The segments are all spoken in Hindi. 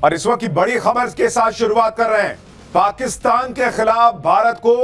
और इस वक्त की बड़ी खबर के साथ शुरुआत कर रहे हैं। पाकिस्तान के खिलाफ भारत को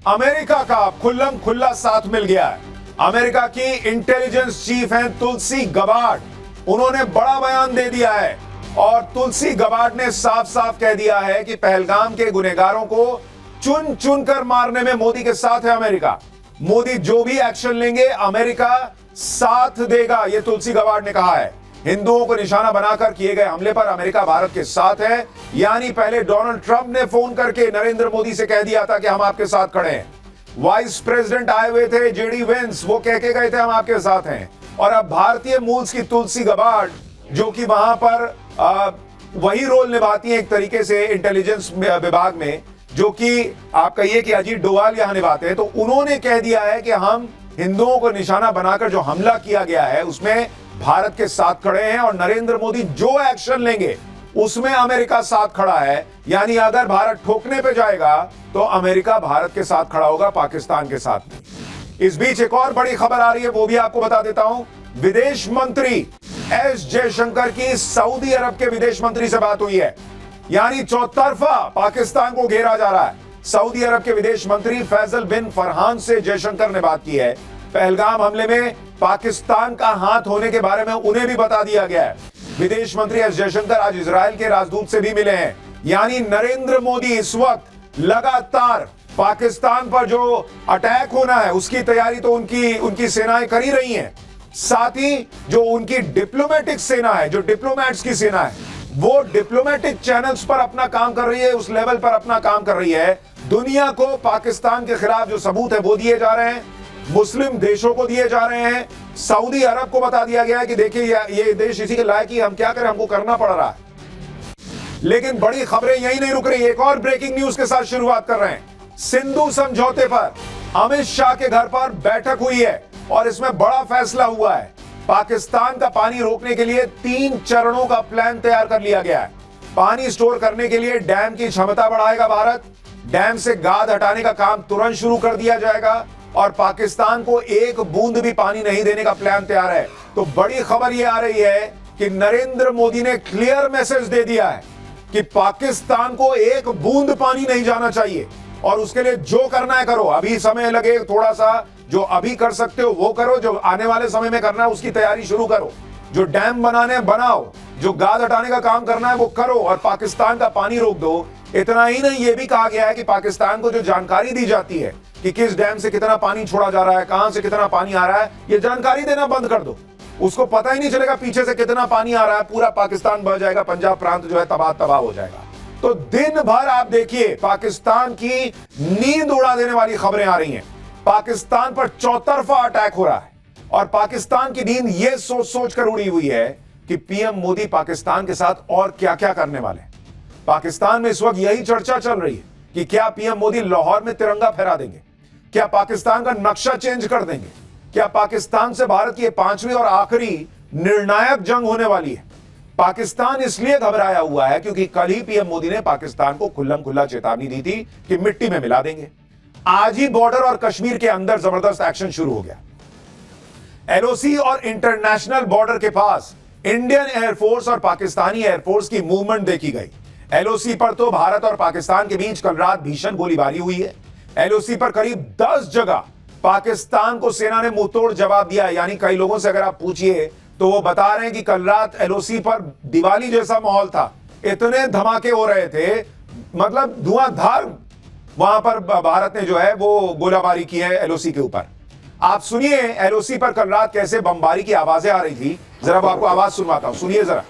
अमेरिका का खुल्लम खुल्ला साथ मिल गया है। अमेरिका की इंटेलिजेंस चीफ हैं तुलसी गबार्ड, उन्होंने बड़ा बयान दे दिया है और तुलसी गबार्ड ने साफ साफ कह दिया है कि पहलगाम के गुनहगारों को चुन चुन कर मारने में मोदी के साथ है अमेरिका। मोदी जो भी एक्शन लेंगे अमेरिका साथ देगा, यह तुलसी गबार्ड ने कहा है। हिंदुओं को निशाना बनाकर किए गए हमले पर अमेरिका भारत के साथ है। यानी पहले डोनाल्ड ट्रंप ने फोन करके नरेंद्र मोदी से कह दिया था कि हम आपके साथ खड़े हैं। वाइस प्रेसिडेंट आए हुए थे जेडी वेंस, वो कह के गए थे हम आपके साथ हैं। और अब भारतीय मूल्स की तुलसी गबार्ड, जो कि वहां पर वही रोल निभाती है एक तरीके से इंटेलिजेंस विभाग में, जो कि आप कहिए कि अजीत डोवाल यहां निभाते हैं, तो उन्होंने कह दिया है कि हम हिंदुओं को निशाना बनाकर जो हमला किया गया है उसमें भारत के साथ खड़े हैं और नरेंद्र मोदी जो एक्शन लेंगे उसमें अमेरिका साथ खड़ा है। यानी अगर भारत ठोकने पे जाएगा तो अमेरिका भारत के साथ खड़ा होगा, पाकिस्तान के साथ नहीं। इस बीच एक और बड़ी खबर आ रही है, वो भी आपको बता देता हूं। विदेश मंत्री एस जयशंकर की सऊदी अरब के विदेश मंत्री से बात हुई है। यानी चौतरफा पाकिस्तान को घेरा जा रहा है। सऊदी अरब के विदेश मंत्री फैसल बिन फरहान से जयशंकर ने बात की है। पहलगाम हमले में पाकिस्तान का हाथ होने के बारे में उन्हें भी बता दिया गया है। विदेश मंत्री एस जयशंकर आज इजराइल के राजदूत से भी मिले हैं। यानी नरेंद्र मोदी इस वक्त लगातार पाकिस्तान पर जो अटैक होना है उसकी तैयारी तो उनकी सेनाएं कर ही रही हैं। साथ ही जो उनकी डिप्लोमेटिक सेना है, जो डिप्लोमैट्स की सेना है, वो डिप्लोमेटिक चैनल्स पर अपना काम कर रही है, उस लेवल पर अपना काम कर रही है। दुनिया को पाकिस्तान के खिलाफ जो सबूत है वो दिए जा रहे हैं, मुस्लिम देशों को दिए जा रहे हैं। सऊदी अरब को बता दिया गया है कि देखिए ये देश इसी के लायक ही, हम क्या करें, हमको करना पड़ रहा है। लेकिन बड़ी खबरें यही नहीं रुक रही, एक और ब्रेकिंग न्यूज के साथ शुरुआत कर रहे हैं। सिंधु समझौते पर अमित शाह के घर पर बैठक हुई है और इसमें बड़ा फैसला हुआ है। पाकिस्तान का पानी रोकने के लिए 3 चरणों का प्लान तैयार कर लिया गया है। पानी स्टोर करने के लिए डैम की क्षमता बढ़ाएगा भारत, डैम से गाद हटाने का काम तुरंत शुरू कर दिया जाएगा और पाकिस्तान को एक बूंद भी पानी नहीं देने का प्लान तैयार है। तो बड़ी खबर यह आ रही है कि नरेंद्र मोदी ने क्लियर मैसेज दे दिया है कि पाकिस्तान को एक बूंद पानी नहीं जाना चाहिए और उसके लिए जो करना है करो। अभी समय लगे थोड़ा सा, जो अभी कर सकते हो वो करो, जो आने वाले समय में करना है उसकी तैयारी शुरू करो, जो डैम बनाने बनाओ, जो गाद हटाने का काम करना है वो करो और पाकिस्तान का पानी रोक दो। इतना ही नहीं, ये भी कहा गया है कि पाकिस्तान को जो जानकारी दी जाती है कि किस डैम से कितना पानी छोड़ा जा रहा है, कहां से कितना पानी आ रहा है, ये जानकारी देना बंद कर दो। उसको पता ही नहीं चलेगा पीछे से कितना पानी आ रहा है, पूरा पाकिस्तान बह जाएगा, पंजाब प्रांत जो है तबाह हो जाएगा। तो दिन भर आप देखिए पाकिस्तान की नींद उड़ा देने वाली खबरें आ रही हैं। पाकिस्तान पर चौतरफा अटैक हो रहा है और पाकिस्तान की नींद यह सोच सोच कर उड़ी हुई है कि पीएम मोदी पाकिस्तान के साथ और क्या क्या करने वाले हैं। पाकिस्तान में इस वक्त यही चर्चा चल रही है कि क्या पीएम मोदी लाहौर में तिरंगा फहरा देंगे, क्या पाकिस्तान का नक्शा चेंज कर देंगे, क्या पाकिस्तान से भारत की 5वीं और आखिरी निर्णायक जंग होने वाली है। पाकिस्तान इसलिए घबराया हुआ है क्योंकि कल ही पीएम मोदी ने पाकिस्तान को खुल्लम खुल्ला चेतावनी दी थी कि मिट्टी में मिला देंगे। आज ही बॉर्डर और कश्मीर के अंदर जबरदस्त एक्शन शुरू हो गया। एलओसी और इंटरनेशनल बॉर्डर के पास इंडियन एयरफोर्स और पाकिस्तानी एयरफोर्स की मूवमेंट देखी गई। एलओसी पर तो भारत और पाकिस्तान के बीच कल रात भीषण गोलीबारी हुई है। एलओसी पर करीब 10 जगह पाकिस्तान को सेना ने मुंहतोड़ जवाब दिया। यानी कई लोगों से अगर आप पूछिए तो वो बता रहे हैं कि कल रात एलओसी पर दिवाली जैसा माहौल था, इतने धमाके हो रहे थे, मतलब धुआंधार वहां पर भारत ने जो है वो गोलाबारी की है एलओसी के ऊपर। आप सुनिए एलओसी पर कल रात कैसे बमबारी की आवाजें आ रही थी, जरा वो आपको आवाज सुनवाता हूं, सुनिए जरा।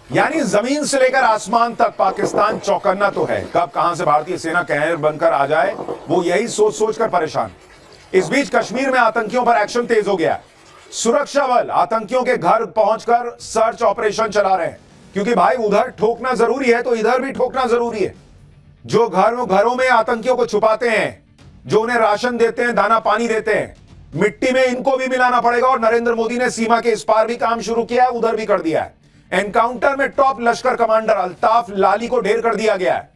यानी जमीन से लेकर आसमान तक पाकिस्तान चौकन्ना तो है, कब कहां से भारतीय सेना कहर बनकर आ जाए वो यही सोच सोच कर परेशान। इस बीच कश्मीर में आतंकियों पर एक्शन तेज हो गया। सुरक्षा बल आतंकियों के घर पहुंचकर सर्च ऑपरेशन चला रहे हैं क्योंकि भाई उधर ठोकना जरूरी है तो इधर भी ठोकना जरूरी है। जो घरों में आतंकियों को छुपाते हैं, जो उन्हें राशन देते हैं, दाना पानी देते हैं, मिट्टी में इनको भी मिलाना पड़ेगा और नरेंद्र मोदी ने सीमा के इस पार भी काम शुरू किया है, उधर भी कर दिया है। एनकाउंटर में टॉप लश्कर कमांडर अल्ताफ लाली को ढेर कर दिया गया है।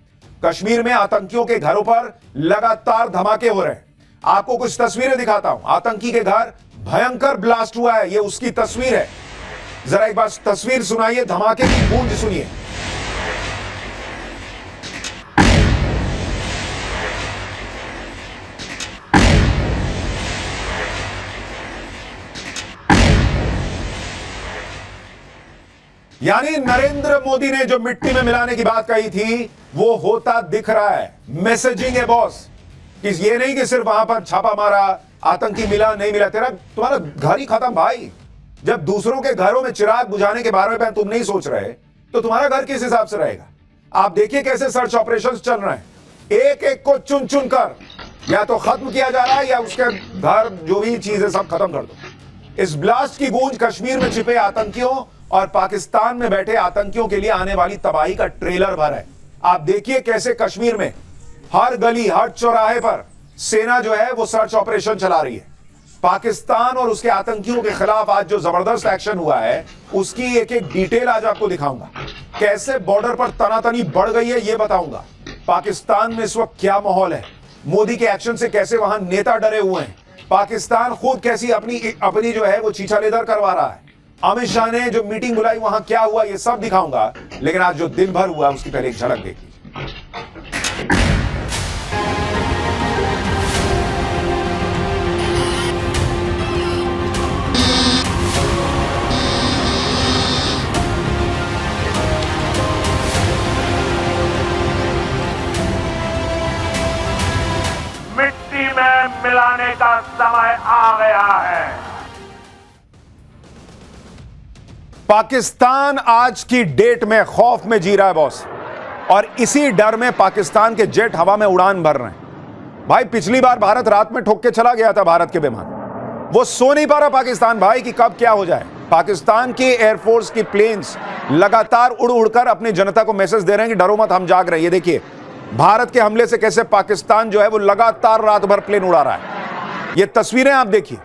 कश्मीर में आतंकियों के घरों पर लगातार धमाके हो रहे हैं। आपको कुछ तस्वीरें दिखाता हूं। आतंकी के घर भयंकर ब्लास्ट हुआ है, यह उसकी तस्वीर है। जरा एक बार तस्वीर सुनाइए, धमाके की गूंज सुनिए। यानी नरेंद्र मोदी ने जो मिट्टी में मिलाने की बात कही थी वो होता दिख रहा है। मैसेजिंग है बॉस, कि ये नहीं कि सिर्फ वहां पर छापा मारा, आतंकी मिला नहीं मिला, तुम्हारा घर ही खत्म भाई। जब दूसरों के घरों में चिराग बुझाने के बारे में तुम नहीं सोच रहे तो तुम्हारा घर किस हिसाब से रहेगा। आप देखिए कैसे सर्च ऑपरेशंस चल रहे हैं, एक एक को चुन चुन कर या तो खत्म किया जा रहा है या उसके घर जो भी चीजें सब खत्म कर दो। इस ब्लास्ट की गूंज कश्मीर में छिपे आतंकियों और पाकिस्तान में बैठे आतंकियों के लिए आने वाली तबाही का ट्रेलर भर है। आप देखिए कैसे कश्मीर में हर गली हर चौराहे पर सेना जो है वो सर्च ऑपरेशन चला रही है। पाकिस्तान और उसके आतंकियों के खिलाफ आज जो जबरदस्त एक्शन हुआ है उसकी एक एक डिटेल आज आपको दिखाऊंगा। कैसे बॉर्डर पर तनातनी बढ़ गई है ये बताऊंगा। पाकिस्तान में इस वक्त क्या माहौल है, मोदी के एक्शन से कैसे वहां नेता डरे हुए हैं, पाकिस्तान खुद कैसी अपनी जो है वो छीछालेदर करवा रहा है, अमित शाह ने जो मीटिंग बुलाई वहां क्या हुआ, ये सब दिखाऊंगा। लेकिन आज जो दिन भर हुआ उसकी पहले एक झलक देखिए। मिट्टी में मिलाने का समय आ गया है। पाकिस्तान आज की डेट में खौफ में जी रहा है बॉस, और इसी डर में पाकिस्तान के जेट हवा में उड़ान भर रहे हैं। भाई पिछली बार भारत रात में ठोक के चला गया था भारत के विमान, वो सो नहीं पा रहा पाकिस्तान भाई कि कब क्या हो जाए। पाकिस्तान की एयरफोर्स की प्लेन्स लगातार उड़ उड़कर अपनी जनता को मैसेज दे रहे हैं कि डरो मत, हम जाग रहे हैं। ये देखिए भारत के हमले से कैसे पाकिस्तान जो है वो लगातार रात भर प्लेन उड़ा रहा है। ये तस्वीरें आप देखिए।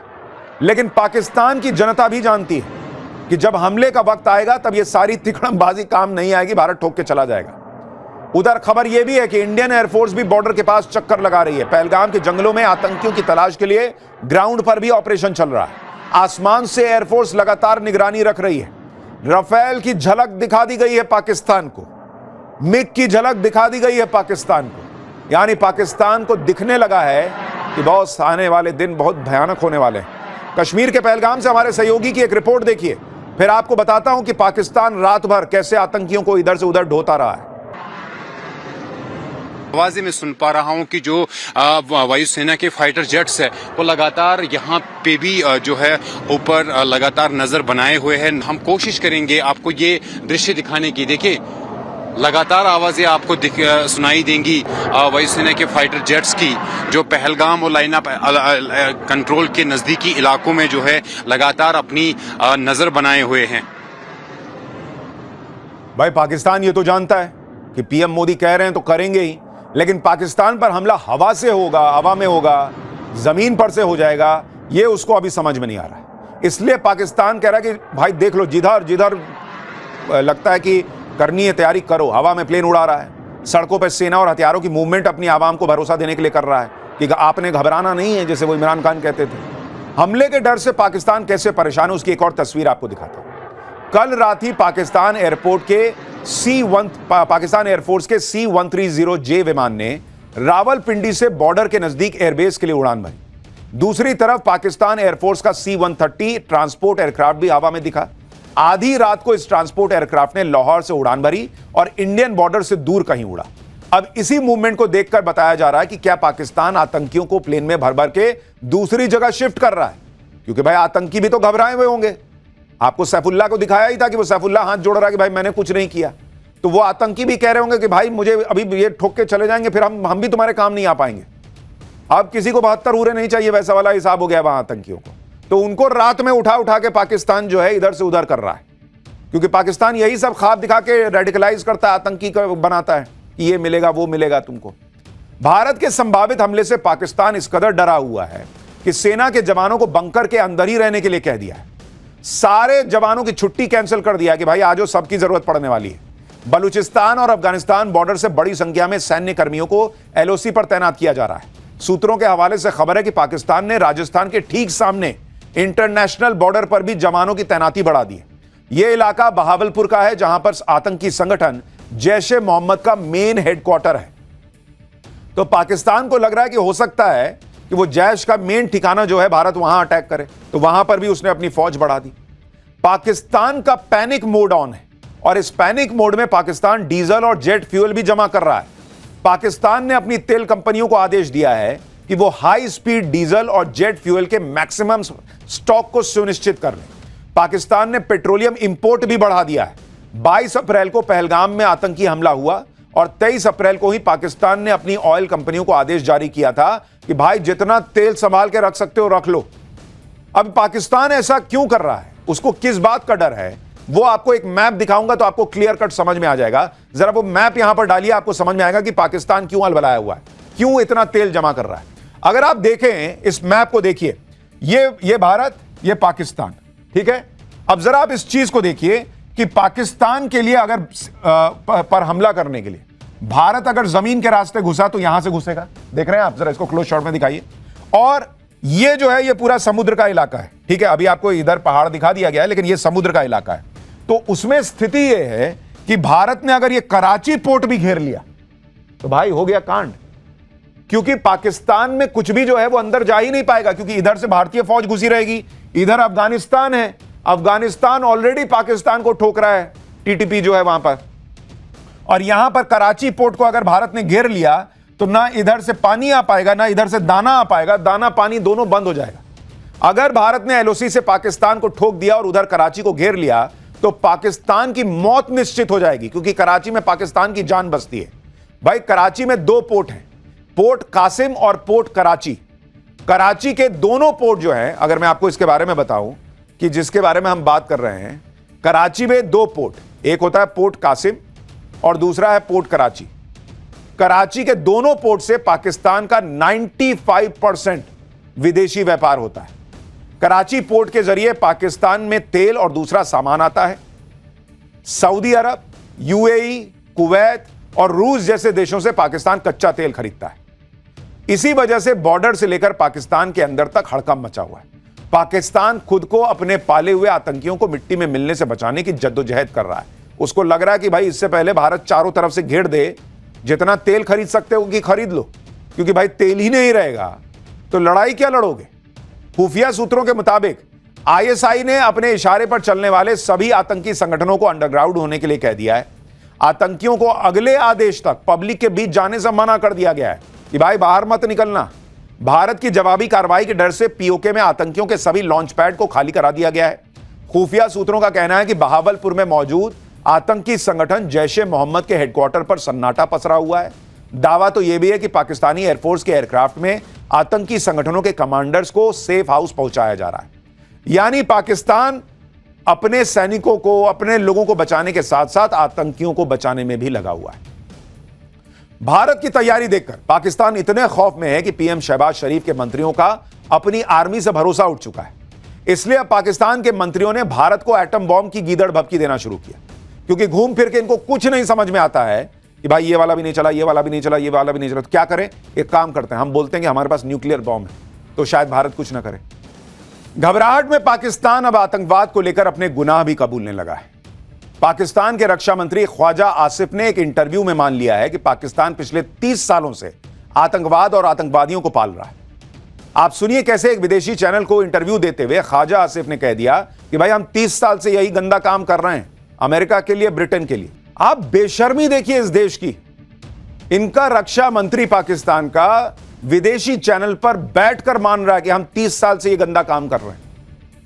लेकिन पाकिस्तान की जनता भी जानती है कि जब हमले का वक्त आएगा तब ये सारी तिकड़मबाजी काम नहीं आएगी, भारत ठोक के चला जाएगा। उधर खबर यह भी है कि इंडियन एयरफोर्स भी बॉर्डर के पास चक्कर लगा रही है। पहलगाम के जंगलों में आतंकियों की तलाश के लिए ग्राउंड पर भी ऑपरेशन चल रहा है। आसमान से एयरफोर्स लगातार निगरानी रख रही है। राफेल की झलक दिखा दी गई है पाकिस्तान को, मिग की झलक दिखा दी गई है पाकिस्तान को। यानी पाकिस्तान को दिखने लगा है कि बॉस आने वाले दिन बहुत भयानक होने वाले हैं। कश्मीर के पहलगाम से हमारे सहयोगी की एक रिपोर्ट देखिए, फिर आपको बताता हूं कि पाकिस्तान रात भर कैसे आतंकियों को इधर से उधर ढोता रहा है। आवाज़ें मैं सुन पा रहा हूं कि जो वायुसेना के फाइटर जेट्स है वो लगातार यहाँ पे भी जो है ऊपर लगातार नजर बनाए हुए हैं। हम कोशिश करेंगे आपको ये दृश्य दिखाने की। देखिए लगातार आवाज़ें आपको सुनाई देंगी वायुसेना के फाइटर जेट्स की, जो पहलगाम और लाइन ऑफ कंट्रोल के नज़दीकी इलाकों में जो है लगातार अपनी नज़र बनाए हुए हैं। भाई पाकिस्तान ये तो जानता है कि पीएम मोदी कह रहे हैं तो करेंगे ही, लेकिन पाकिस्तान पर हमला हवा से होगा, हवा में होगा, जमीन पर से हो जाएगा, ये उसको अभी समझ में नहीं आ रहा है। इसलिए पाकिस्तान कह रहा है कि भाई देख लो, जिधर जिधर लगता है कि करनी है तैयारी करो। हवा में प्लेन उड़ा रहा है, सड़कों पर सेना और हथियारों की मूवमेंट अपनी आवाम को भरोसा देने के लिए कर रहा है कि आपने घबराना नहीं है, जैसे वो इमरान खान कहते थे। हमले के डर से पाकिस्तान कैसे परेशान है उसकी एक और तस्वीर आपको दिखाता हूं। कल रात ही पाकिस्तान एयरपोर्ट के पाकिस्तान एयरफोर्स के C-130J विमान ने रावलपिंडी से बॉर्डर के नजदीक एयरबेस के लिए उड़ान भरी। दूसरी तरफ पाकिस्तान एयरफोर्स का C-130 ट्रांसपोर्ट एयरक्राफ्ट भी हवा में दिखा। आधी रात को इस ट्रांसपोर्ट एयरक्राफ्ट ने लाहौर से उड़ान भरी और इंडियन बॉर्डर से दूर कहीं उड़ा। अब इसी मूवमेंट को देखकर बताया जा रहा है कि क्या पाकिस्तान आतंकियों को प्लेन में भर भर के दूसरी जगह शिफ्ट कर रहा है, क्योंकि भाई आतंकी भी तो घबराए हुए होंगे। आपको सैफुल्लाह को दिखाया ही था कि वो सैफुल्लाह हाथ जोड़ रहा है कि भाई मैंने कुछ नहीं किया, तो वो आतंकी भी कह रहे होंगे कि भाई मुझे अभी ये ठोक के चले जाएंगे, फिर हम भी तुम्हारे काम नहीं आ पाएंगे। अब किसी को 72 उरे नहीं चाहिए, वैसा वाला हिसाब हो गया वहां आतंकियों को। तो उनको रात में उठा उठा के पाकिस्तान जो है इधर से उधर कर रहा है, क्योंकि पाकिस्तान यही सब ख्वाब दिखा के रेडिकलाइज करता है, आतंकी को बनाता है कि ये मिलेगा वो मिलेगा तुमको। भारत के संभावित हमले से पाकिस्तान इस कदर डरा हुआ है कि सेना के जवानों को बंकर के अंदर ही रहने के लिए कह दिया है। सारे जवानों की छुट्टी कैंसिल कर दिया कि भाई आज सबकी जरूरत पड़ने वाली है। बलूचिस्तान और अफगानिस्तान बॉर्डर से बड़ी संख्या में सैन्य कर्मियों को एलओसी पर तैनात किया जा रहा है। सूत्रों के हवाले से खबर है कि पाकिस्तान ने राजस्थान के ठीक सामने इंटरनेशनल बॉर्डर पर भी जवानों की तैनाती बढ़ा दी है। यह इलाका बहावलपुर का है, जहां पर आतंकी संगठन जैश ए मोहम्मद का मेन हेडक्वार्टर है। तो पाकिस्तान को लग रहा है कि हो सकता है कि वो जैश का मेन ठिकाना जो है भारत वहां अटैक करे, तो वहां पर भी उसने अपनी फौज बढ़ा दी। पाकिस्तान का पैनिक मोड ऑन है और इस पैनिक मोड में पाकिस्तान डीजल और जेट फ्यूल भी जमा कर रहा है। पाकिस्तान ने अपनी तेल कंपनियों को आदेश दिया है कि वो हाई स्पीड डीजल और जेट फ्यूल के मैक्सिमम स्टॉक को सुनिश्चित कर लें। पाकिस्तान ने पेट्रोलियम इंपोर्ट भी बढ़ा दिया है। 22 अप्रैल को पहलगाम में आतंकी हमला हुआ और 23 अप्रैल को ही पाकिस्तान ने अपनी ऑयल कंपनियों को आदेश जारी किया था कि भाई जितना तेल संभाल के रख सकते हो रख लो। अब पाकिस्तान ऐसा क्यों कर रहा है, उसको किस बात का डर है, वो आपको एक मैप दिखाऊंगा तो आपको क्लियर कट समझ में आ जाएगा। जरा वो मैप यहां पर डालिए, आपको समझ में आएगा कि पाकिस्तान क्यों अलबलाया हुआ है, क्यों इतना तेल जमा कर रहा है। अगर आप देखें इस मैप को, देखिए ये भारत, ये पाकिस्तान, ठीक है। अब जरा आप इस चीज को देखिए कि पाकिस्तान के लिए अगर पर हमला करने के लिए भारत अगर जमीन के रास्ते घुसा तो यहां से घुसेगा। देख रहे हैं आप, जरा इसको क्लोज शॉट में दिखाइए। और ये जो है ये पूरा समुद्र का इलाका है, ठीक है। अभी आपको इधर पहाड़ दिखा दिया गया है, लेकिन ये समुद्र का इलाका है। तो उसमें स्थिति ये है कि भारत ने अगर ये कराची पोर्ट भी घेर लिया तो भाई हो गया कांड, क्योंकि पाकिस्तान में कुछ भी जो है वो अंदर जा ही नहीं पाएगा, क्योंकि इधर से भारतीय फौज घुसी रहेगी, इधर अफगानिस्तान है, अफगानिस्तान ऑलरेडी पाकिस्तान को ठोक रहा है, टीटीपी जो है वहां पर। और यहां पर कराची पोर्ट को अगर भारत ने घेर लिया तो ना इधर से पानी आ पाएगा, ना इधर से दाना आ पाएगा, दाना पानी दोनों बंद हो जाएगा। अगर भारत ने एलओसी से पाकिस्तान को ठोक दिया और उधर कराची को घेर लिया तो पाकिस्तान की मौत निश्चित हो जाएगी, क्योंकि कराची में पाकिस्तान की जान बसती है। भाई कराची में 2 पोर्ट हैं, पोर्ट कासिम और पोर्ट कराची। कराची के दोनों पोर्ट जो हैं, अगर मैं आपको इसके बारे में बताऊं कि जिसके बारे में हम बात कर रहे हैं, कराची में 2 पोर्ट, एक होता है पोर्ट कासिम और दूसरा है पोर्ट कराची। कराची के दोनों पोर्ट से पाकिस्तान का 95% विदेशी व्यापार होता है। कराची पोर्ट के जरिए पाकिस्तान में तेल और दूसरा सामान आता है। सऊदी अरब, यूएई, कुवैत और रूस जैसे देशों से पाकिस्तान कच्चा तेल खरीदता है। इसी वजह से बॉर्डर से लेकर पाकिस्तान के अंदर तक हड़कंप मचा हुआ है। पाकिस्तान खुद को अपने पाले हुए आतंकियों को मिट्टी में मिलने से बचाने की जद्दोजहद कर रहा है। उसको लग रहा है कि भाई इससे पहले भारत चारों तरफ से घेर दे, जितना तेल खरीद सकते हो कि खरीद लो, क्योंकि भाई तेल ही नहीं रहेगा तो लड़ाई क्या लड़ोगे। खुफिया सूत्रों के मुताबिक आईएसआई ने अपने इशारे पर चलने वाले सभी आतंकी संगठनों को अंडरग्राउंड होने के लिए कह दिया है। आतंकियों को अगले आदेश तक पब्लिक के बीच जाने से मना कर दिया गया है कि भाई बाहर मत निकलना। भारत की जवाबी कार्रवाई के डर से पीओके में आतंकियों के सभी लॉन्च पैड को खाली करा दिया गया है। खुफिया सूत्रों का कहना है कि बहावलपुर में मौजूद आतंकी संगठन जैश ए मोहम्मद के हेडक्वार्टर पर सन्नाटा पसरा हुआ है। दावा तो यह भी है कि पाकिस्तानी एयरफोर्स के एयरक्राफ्ट में आतंकी संगठनों के कमांडर्स को सेफ हाउस पहुंचाया जा रहा है। यानी पाकिस्तान अपने सैनिकों को, अपने लोगों को बचाने के साथ साथ आतंकियों को बचाने में भी लगा हुआ है। भारत की तैयारी देखकर पाकिस्तान इतने खौफ में है कि पीएम शहबाज शरीफ के मंत्रियों का अपनी आर्मी से भरोसा उठ चुका है। इसलिए अब पाकिस्तान के मंत्रियों ने भारत को एटम बॉम्ब की गीदड़ भभकी देना शुरू किया, क्योंकि घूम फिर के इनको कुछ नहीं समझ में आता है कि भाई ये वाला भी नहीं चला, ये वाला भी नहीं चला, ये वाला भी नहीं चला, तो क्या करें। एक काम करते हैं, हम बोलते हैं कि हमारे पास न्यूक्लियर बॉम्ब है, तो शायद भारत कुछ ना करे। घबराहट में पाकिस्तान अब आतंकवाद को लेकर अपने गुनाह भी कबूलने लगा है। पाकिस्तान के रक्षा मंत्री ख्वाजा आसिफ ने एक इंटरव्यू में मान लिया है कि पाकिस्तान पिछले 30 सालों से आतंकवाद और आतंकवादियों को पाल रहा है। आप सुनिए कैसे एक विदेशी चैनल को इंटरव्यू देते हुए ख्वाजा आसिफ ने कह दिया कि भाई हम 30 साल से यही गंदा काम कर रहे हैं, अमेरिका के लिए, ब्रिटेन के लिए। आप बेशर्मी देखिए इस देश की। इनका रक्षा मंत्री पाकिस्तान का विदेशी चैनल पर बैठकर मान रहा है कि हम 30 साल से ये गंदा काम कर रहे हैं।